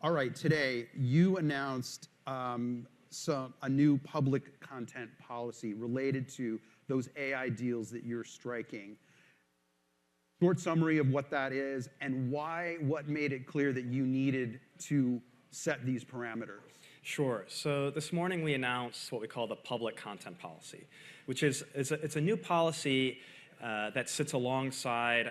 All right, today you announced a new public content policy related to those AI deals that you're striking. Short summary of what that is and what made it clear that you needed to set these parameters. Sure. So this morning we announced what we call the public content policy, which is it's a new policy that sits alongside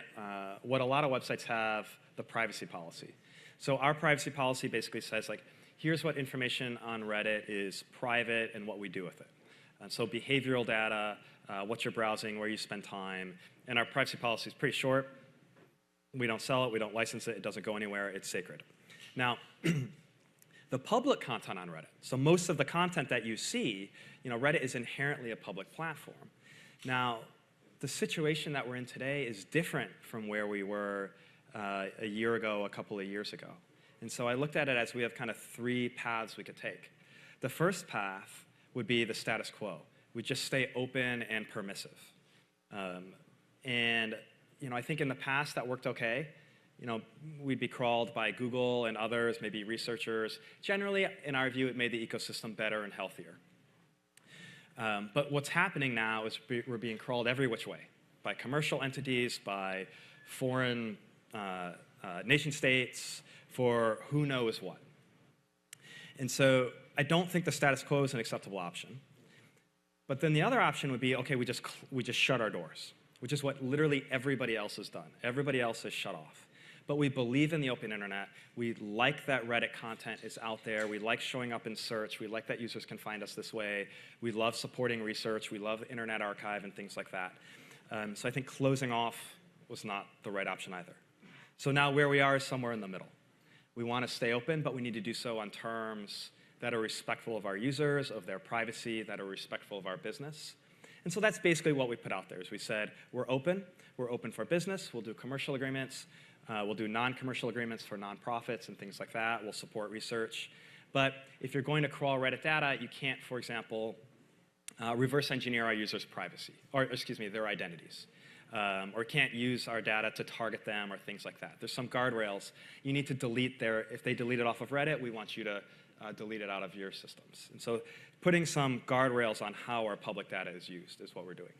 what a lot of websites have, the privacy policy. So our privacy policy basically says, like, here's what information on Reddit is private and what we do with it. And so behavioral data, what you're browsing, where you spend time. And our privacy policy is pretty short. We don't sell it, we don't license it, it doesn't go anywhere, it's sacred. Now, the public content on Reddit, so most of the content that you see, Reddit is inherently a public platform. Now, the situation that we're in today is different from where we were a year ago, a couple of years ago. And so I looked at it as we have kind of three paths we could take. The first path would be the status quo. We just stay open and permissive. I think in the past that worked okay. We'd be crawled by Google and others, maybe researchers. Generally, in our view, it made the ecosystem better and healthier. But what's happening now is we're being crawled every which way, by commercial entities, by foreign nation states, for who knows what. And so I don't think the status quo is an acceptable option. But then the other option would be, okay, we just shut our doors, which is what literally everybody else has done. Everybody else has shut off. But we believe in the open internet. We like that Reddit content is out there. We like showing up in search. We like that users can find us this way. We love supporting research. We love Internet Archive and things like that. So I think closing off was not the right option either. So now where we are is somewhere in the middle. We want to stay open, but we need to do so on terms that are respectful of our users, of their privacy, that are respectful of our business. And so that's basically what we put out there, is we said, we're open for business, we'll do commercial agreements, we'll do non-commercial agreements for nonprofits and things like that, we'll support research. But if you're going to crawl Reddit data, you can't, for example, reverse engineer our users' privacy, or excuse me, their identities. Or can't use our data to target them or things like that. There's some guardrails. You need to delete if they delete it off of Reddit, we want you to delete it out of your systems. And so putting some guardrails on how our public data is used is what we're doing.